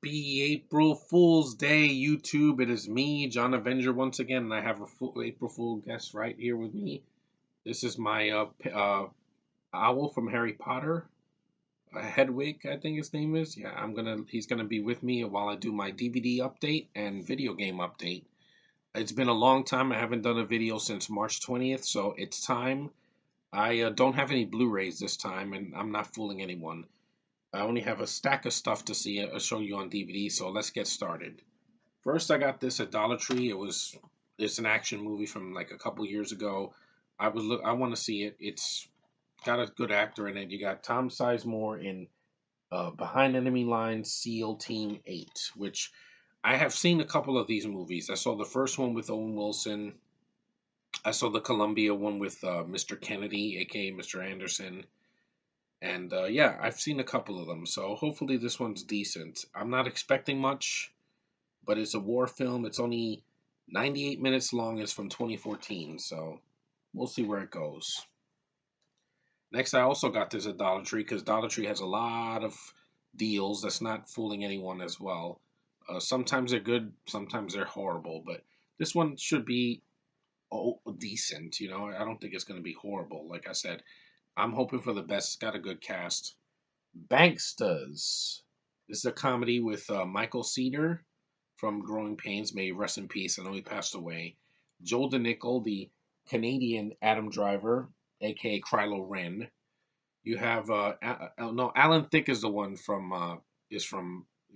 Happy April Fool's Day, YouTube. It is me, John Avenger, once again, and I have a April Fool guest right here with me. This is my owl from Harry Potter, Hedwig, I think his name is. Yeah, he's gonna be with me while I do my DVD update and video game update. It's been a long time. I haven't done a video since March 20th, so it's time. I don't have any Blu-rays this time, and I'm not fooling anyone. I only have a stack of stuff to show you on DVD, so let's get started. First, I got this at Dollar Tree. It's an action movie from like a couple years ago. I want to see it. It's got a good actor in it. You got Tom Sizemore in Behind Enemy Lines, SEAL Team 8, which I have seen a couple of these movies. I saw the first one with Owen Wilson. I saw the Columbia one with Mr. Kennedy, aka Mr. Anderson. And yeah, I've seen a couple of them, so hopefully this one's decent. I'm not expecting much, but it's a war film. It's only 98 minutes long. It's from 2014, so we'll see where it goes. Next, I also got this at Dollar Tree because Dollar Tree has a lot of deals. That's not fooling anyone as well. Sometimes they're good, sometimes they're horrible, but this one should be decent. I don't think it's going to be horrible. Like I said, I'm hoping for the best. It's got a good cast. Banksters. This is a comedy with Michael Cedar from Growing Pains. May he rest in peace. I know he passed away. Joel DeNichol, the Canadian Adam Driver, aka Kylo Ren. You have no, Alan Thicke is the one from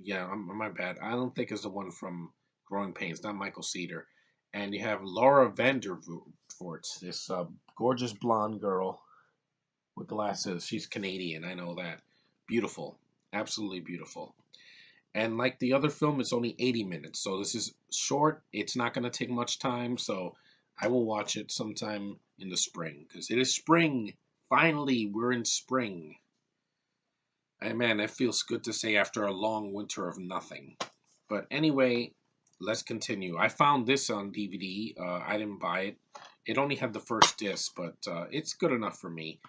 yeah, my bad. Alan Thicke is the one from Growing Pains, not Michael Cedar. And you have Laura Vandervoort, this gorgeous blonde girl with glasses. She's Canadian, I know that. Beautiful, absolutely beautiful. And like the other film, it's only 80 minutes, so this is short. It's not going to take much time, so I will watch it sometime in the spring because it is spring. Finally, we're in spring. And man, it feels good to say after a long winter of nothing. But anyway, let's continue. I found this on DVD. I didn't buy it. It only had the first disc, but it's good enough for me.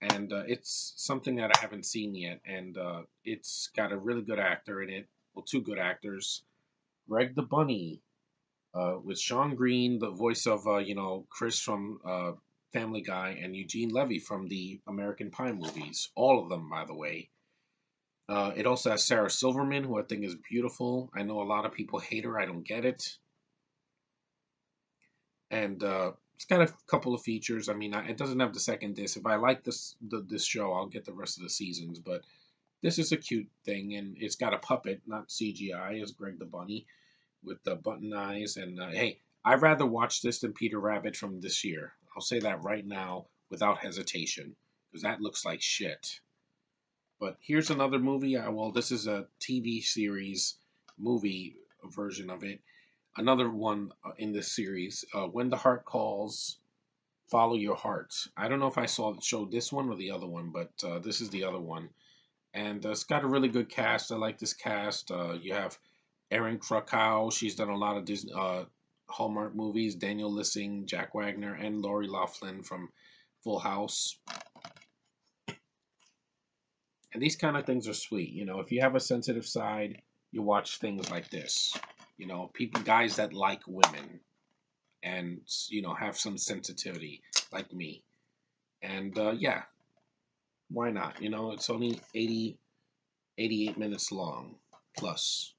And it's something that I haven't seen yet. And it's got a really good actor in it. Well, two good actors. Greg the Bunny, with Sean Green, the voice of Chris from Family Guy, and Eugene Levy from the American Pie movies. All of them, by the way. It also has Sarah Silverman, who I think is beautiful. I know a lot of people hate her. I don't get it. And it's got a couple of features. I mean, it doesn't have the second disc. If I like this show, I'll get the rest of the seasons. But this is a cute thing, and it's got a puppet, not CGI, as Greg the Bunny, with the button eyes. And hey, I'd rather watch this than Peter Rabbit from this year. I'll say that right now without hesitation, because that looks like shit. But here's another movie. Well, this is a TV series movie version of it. Another one in this series, When the Heart Calls, Follow Your Heart. I don't know if I showed this one or the other one, but this is the other one. And it's got a really good cast. I like this cast. You have Erin Krakow. She's done a lot of Disney, Hallmark movies. Daniel Lissing, Jack Wagner, and Lori Loughlin from Full House. And these kind of things are sweet. If you have a sensitive side, you watch things like this. Guys that like women and, have some sensitivity like me. And yeah, why not? It's only 88 minutes long plus.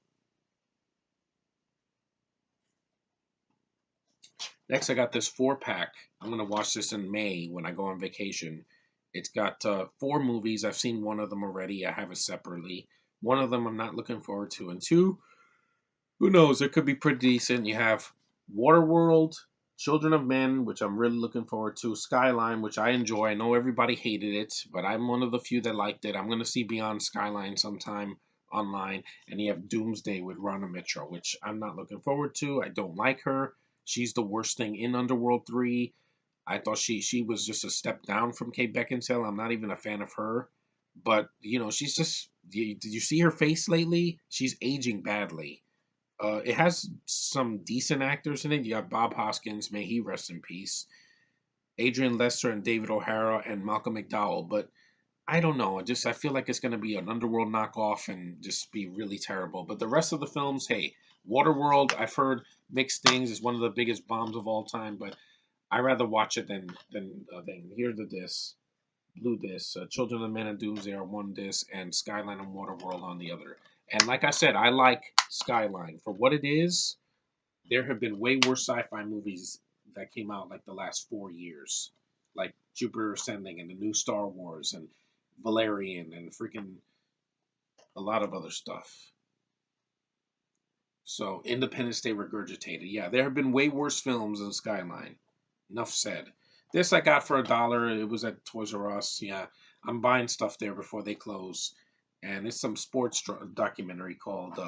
Next, I got this 4-pack. I'm going to watch this in May when I go on vacation. It's got 4 movies. I've seen one of them already. I have it separately. One of them I'm not looking forward to. And 2, who knows? It could be pretty decent. You have Waterworld, Children of Men, which I'm really looking forward to. Skyline, which I enjoy. I know everybody hated it, but I'm one of the few that liked it. I'm going to see Beyond Skyline sometime online. And you have Doomsday with Rhona Mitchell, which I'm not looking forward to. I don't like her. She's the worst thing in Underworld 3. I thought she was just a step down from Kate Beckinsale. I'm not even a fan of her. But, she's just... Did you see her face lately? She's aging badly. It has some decent actors in it. You have Bob Hoskins, may he rest in peace. Adrian Lester and David O'Hara and Malcolm McDowell. But I don't know. I feel like it's gonna be an Underworld knockoff and just be really terrible. But the rest of the films, hey, Waterworld, I've heard mixed things. Is one of the biggest bombs of all time, but I rather watch it than hear the disc, blue disc. Children of Men and Doomsday are one disc, and Skyline and Waterworld on the other. And like I said, I like Skyline for what it is. There have been way worse sci-fi movies that came out like the last 4 years, like Jupiter Ascending and the new Star Wars and Valerian and freaking a lot of other stuff. So Independence Day regurgitated. Yeah, there have been way worse films than Skyline. Enough said. This I got for $1. It was at Toys R Us. Yeah, I'm buying stuff there before they close. And it's some sports documentary called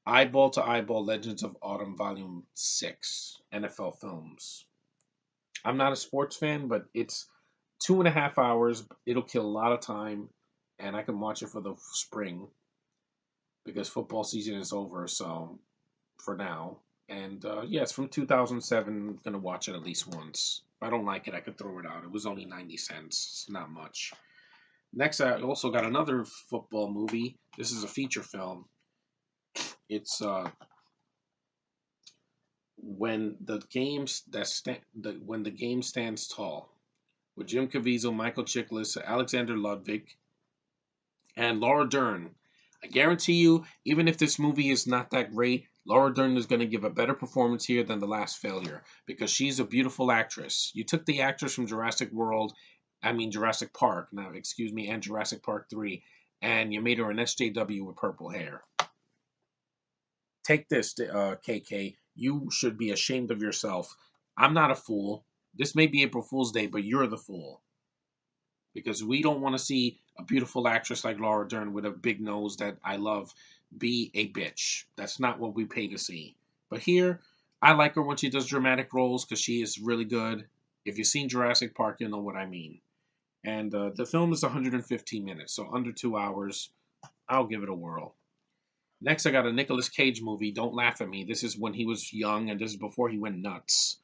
Eyeball to Eyeball Legends of Autumn Volume 6 NFL Films. I'm not a sports fan, but it's 2.5 hours. It'll kill a lot of time, and I can watch it for the spring because football season is over. So for now, and yeah, it's from 2007. I'm gonna watch it at least once. If I don't like it, I could throw it out. It was only 90 cents. It's not much. Next, I also got another football movie. This is a feature film. It's when the game stands tall with Jim Caviezel, Michael Chiklis, Alexander Ludwig, and Laura Dern. I guarantee you, even if this movie is not that great, Laura Dern is going to give a better performance here than the last failure because she's a beautiful actress. You took the actress from Jurassic Park, now excuse me, and Jurassic Park 3, and you made her an SJW with purple hair. Take this, KK. You should be ashamed of yourself. I'm not a fool. This may be April Fool's Day, but you're the fool because we don't want to see a beautiful actress like Laura Dern with a big nose that I love be a bitch. That's not what we pay to see. But here, I like her when she does dramatic roles because she is really good. If you've seen Jurassic Park, you'll know what I mean. And the film is 115 minutes, so under 2 hours. I'll give it a whirl. Next, I got a Nicolas Cage movie. Don't laugh at me. This is when he was young, and this is before he went nuts.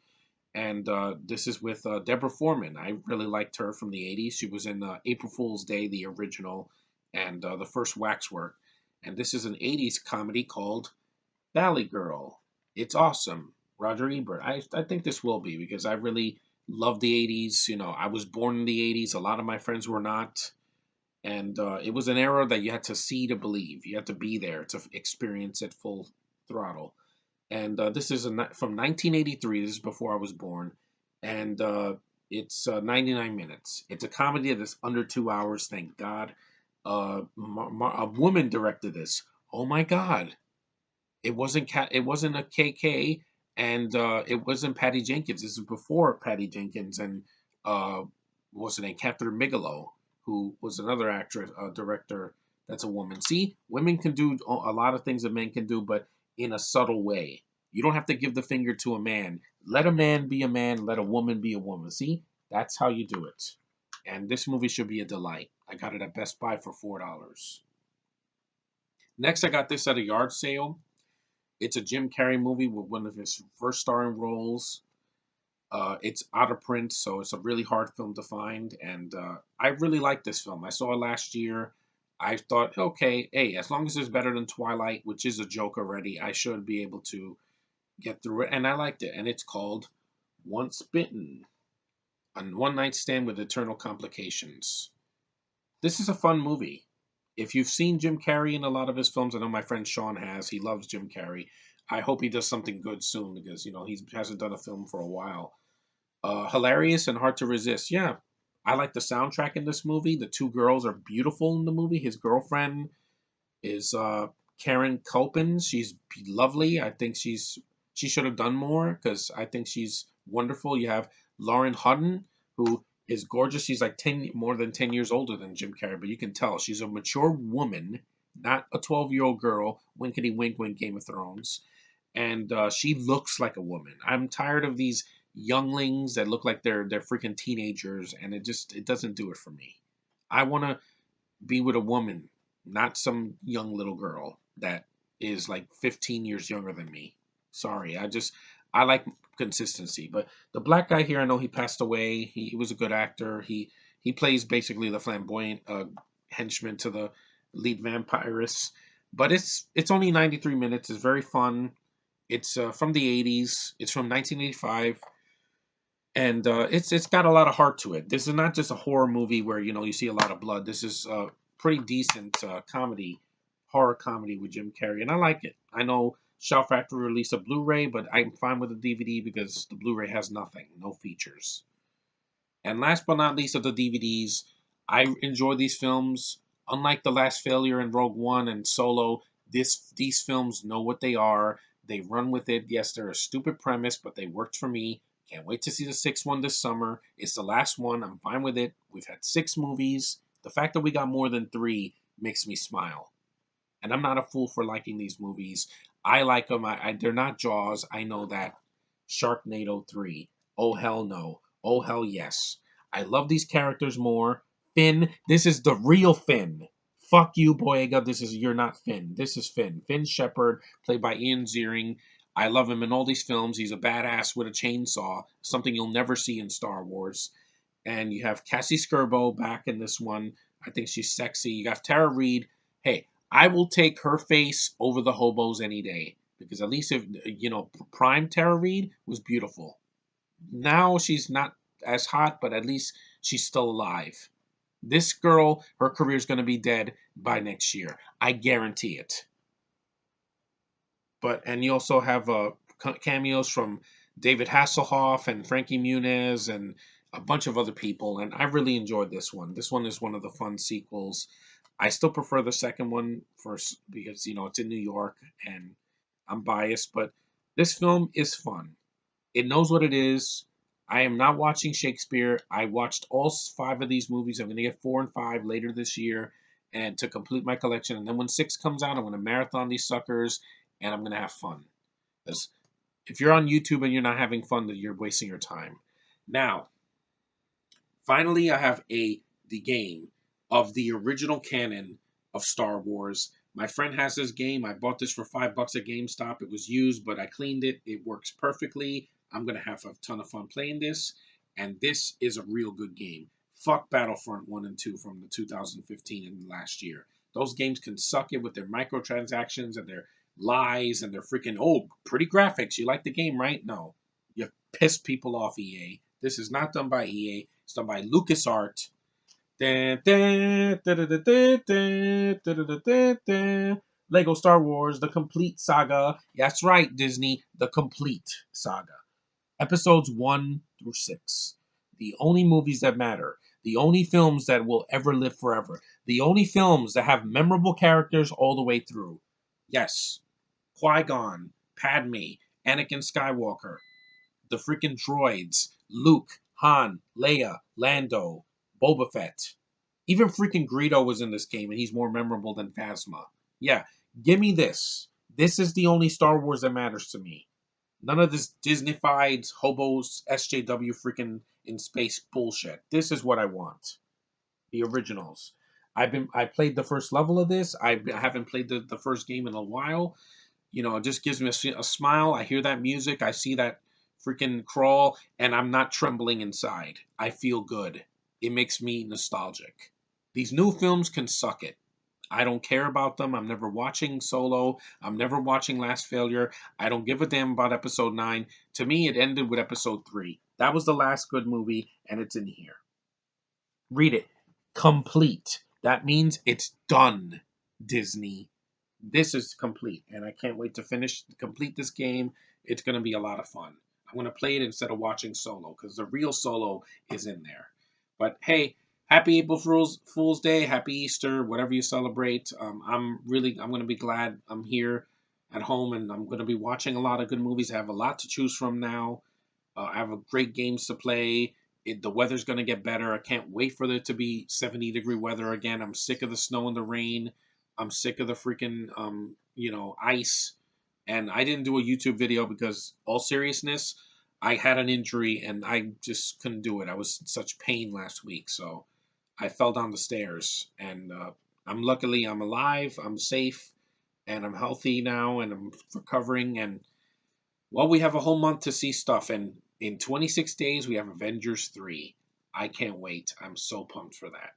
And this is with Deborah Foreman. I really liked her from the 80s. She was in April Fool's Day, the original, and the first Waxwork. And this is an 80s comedy called Valley Girl. It's awesome. Roger Ebert. I think this will be because I really love the 80s. You know, I was born in the 80s. A lot of my friends were not. And it was an era that you had to see to believe. You had to be there to experience it full throttle. And this is from 1983. This is before I was born, and it's 99 minutes. It's a comedy that's under 2 hours. Thank God. A woman directed this. Oh my God! It wasn't a KK, and it wasn't Patty Jenkins. This is before Patty Jenkins and what's her name, Catherine Bigelow, who was another actress, director. That's a woman. See, women can do a lot of things that men can do, but in a subtle way. You don't have to give the finger to a man. Let a man be a man. Let a woman be a woman. See, that's how you do it. And this movie should be a delight. I got it at Best Buy for $4. Next, I got this at a yard sale. It's a Jim Carrey movie with one of his first starring roles. It's out of print, so it's a really hard film to find. And I really like this film. I saw it last year. I thought, okay, hey, as long as it's better than Twilight, which is a joke already, I should be able to get through it. And I liked it. And it's called Once Bitten, a one night stand with eternal complications. This is a fun movie. If you've seen Jim Carrey in a lot of his films, I know my friend Sean has. He loves Jim Carrey. I hope he does something good soon because he hasn't done a film for a while. Hilarious and hard to resist. Yeah, I like the soundtrack in this movie. The two girls are beautiful in the movie. His girlfriend is Karen Culkin. She's lovely. I think she should have done more because I think she's wonderful. You have Lauren Hutton, who is gorgeous. She's like more than 10 years older than Jim Carrey, but you can tell she's a mature woman, not a 12-year-old girl. Winkety wink, wink, Game of Thrones, and she looks like a woman. I'm tired of these younglings that look like they're freaking teenagers, and it doesn't do it for me. I want to be with a woman, not some young little girl that is like 15 years younger than me. Sorry, I like consistency. But the black guy here, I know he passed away. He was a good actor. He plays basically the flamboyant henchman to the lead vampirist. But it's only 93 minutes. It's very fun. It's from the 80s. It's from 1985, and it's got a lot of heart to it. This is not just a horror movie where you see a lot of blood. This is a pretty decent comedy, horror comedy with Jim Carrey, and I like it. I know Shout Factory released a Blu-ray, but I'm fine with the DVD because the Blu-ray has nothing, no features. And last but not least of the DVDs, I enjoy these films. Unlike The Last Failure and Rogue One and Solo, these films know what they are. They run with it. Yes, they're a stupid premise, but they worked for me. Can't wait to see the sixth one this summer. It's the last one. I'm fine with it. We've had 6 movies. The fact that we got more than 3 makes me smile. And I'm not a fool for liking these movies. I like them. They're not Jaws. I know that. Sharknado 3. Oh, hell no. Oh, hell yes. I love these characters more. Finn, this is the real Finn. Fuck you, Boyega. You're not Finn. This is Finn. Finn Shepard, played by Ian Ziering. I love him in all these films. He's a badass with a chainsaw, something you'll never see in Star Wars. And you have Cassie Skirbo back in this one. I think she's sexy. You got Tara Reid. Hey, I will take her face over the hobos any day because at least if prime Tara Reid was beautiful. Now she's not as hot, but at least she's still alive. This girl, her career is going to be dead by next year. I guarantee it. And you also have cameos from David Hasselhoff and Frankie Muniz and a bunch of other people, and I really enjoyed this one. This one is one of the fun sequels. I still prefer the second one first because it's in New York and I'm biased, but this film is fun. It knows what it is. I am not watching Shakespeare. I watched all 5 of these movies. I'm going to get 4 and 5 later this year, and to complete my collection. And then when 6 comes out, I'm going to marathon these suckers, and I'm going to have fun. Because if you're on YouTube and you're not having fun, then you're wasting your time. Now, finally, I have the game of the original canon of Star Wars. My friend has this game. I bought this for $5 at GameStop. It was used, but I cleaned it. It works perfectly. I'm going to have a ton of fun playing this. And this is a real good game. Fuck Battlefront 1 and 2 from the 2015 and last year. Those games can suck it with their microtransactions and their lies and their freaking, pretty graphics. You like the game, right? No. You pissed people off, EA. This is not done by EA. It's done by LucasArts. Lego Star Wars, The Complete Saga. That's right, Disney, The Complete Saga. Episodes 1 through 6. The only movies that matter. The only films that will ever live forever. The only films that have memorable characters all the way through. Yes, Qui-Gon, Padme, Anakin Skywalker, the freaking droids, Luke, Han, Leia, Lando, Boba Fett. Even freaking Greedo was in this game, and he's more memorable than Phasma. Yeah, give me this. This is the only Star Wars that matters to me. None of this Disney-fied hobos SJW freaking in space bullshit. This is what I want. The originals. I played the first level of this. I haven't played the first game in a while. It just gives me a smile. I hear that music. I see that freaking crawl, and I'm not trembling inside. I feel good. It makes me nostalgic. These new films can suck it. I don't care about them. I'm never watching Solo. I'm never watching Last Failure. I don't give a damn about episode 9. To me, it ended with episode 3. That was the last good movie, and it's in here. Read it. Complete. That means it's done, Disney. This is complete, and I can't wait to complete this game. It's going to be a lot of fun. I'm going to play it instead of watching Solo, because the real Solo is in there. But hey, happy April Fool's Day, happy Easter, whatever you celebrate. I'm going to be glad I'm here at home, and I'm going to be watching a lot of good movies. I have a lot to choose from now. I have a great games to play. The weather's going to get better. I can't wait for there to be 70-degree weather again. I'm sick of the snow and the rain. I'm sick of the freaking, ice. And I didn't do a YouTube video because, all seriousness, I had an injury and I just couldn't do it. I was in such pain last week, so I fell down the stairs. And I'm alive, I'm safe, and I'm healthy now, and I'm recovering. And well, we have a whole month to see stuff, and in 26 days we have Avengers 3. I can't wait. I'm so pumped for that.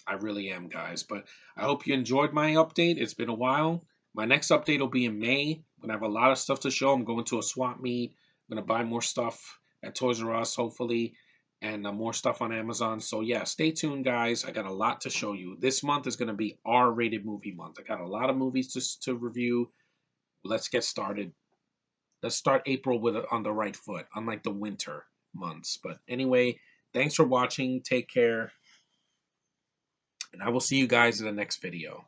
I really am, guys. But I hope you enjoyed my update. It's been a while. My next update will be in May. I'm gonna have a lot of stuff to show. I'm going to a swap meet. I'm gonna buy more stuff at Toys R Us, hopefully, and more stuff on Amazon. So yeah, stay tuned, guys. I got a lot to show you. This month is gonna be R-rated movie month. I got a lot of movies to review. Let's get started. Let's start April with on the right foot, unlike the winter months. But anyway, thanks for watching. Take care, and I will see you guys in the next video.